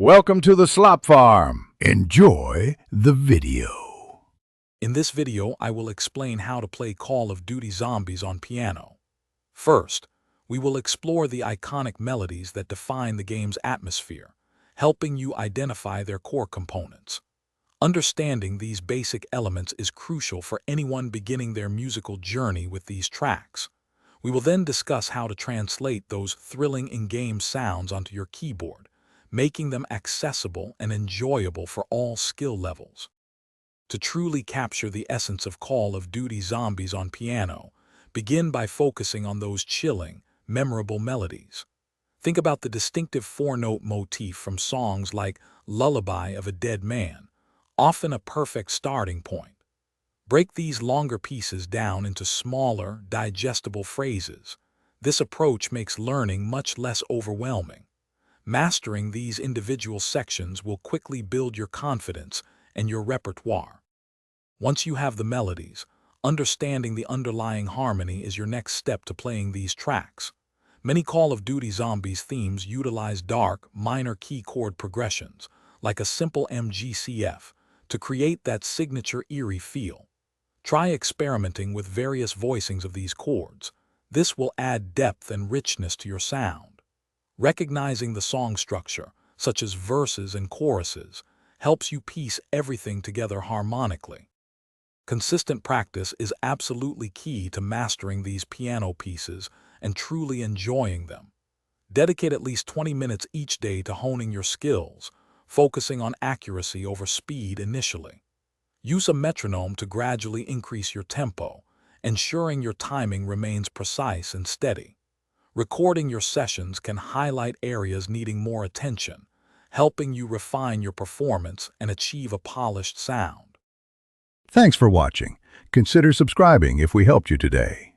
Welcome to the Slop Farm. Enjoy the video. In this video, I will explain how to play Call of Duty Zombies on piano. First, we will explore the iconic melodies that define the game's atmosphere, helping you identify their core components. Understanding these basic elements is crucial for anyone beginning their musical journey with these tracks. We will then discuss how to translate those thrilling in-game sounds onto your keyboard, making them accessible and enjoyable for all skill levels. To truly capture the essence of Call of Duty Zombies on piano, begin by focusing on those chilling, memorable melodies. Think about the distinctive four-note motif from songs like Lullaby of a Dead Man, often a perfect starting point. Break these longer pieces down into smaller, digestible phrases. This approach makes learning much less overwhelming. Mastering these individual sections will quickly build your confidence and your repertoire. Once you have the melodies, understanding the underlying harmony is your next step to playing these tracks. Many Call of Duty Zombies themes utilize dark, minor key chord progressions, like a simple MGCF, to create that signature eerie feel. Try experimenting with various voicings of these chords. This will add depth and richness to your sound. Recognizing the song structure, such as verses and choruses, helps you piece everything together harmonically. Consistent practice is absolutely key to mastering these piano pieces and truly enjoying them. Dedicate at least 20 minutes each day to honing your skills, focusing on accuracy over speed initially. Use a metronome to gradually increase your tempo, ensuring your timing remains precise and steady. Recording your sessions can highlight areas needing more attention, helping you refine your performance and achieve a polished sound. Thanks for watching. Consider subscribing if we helped you today.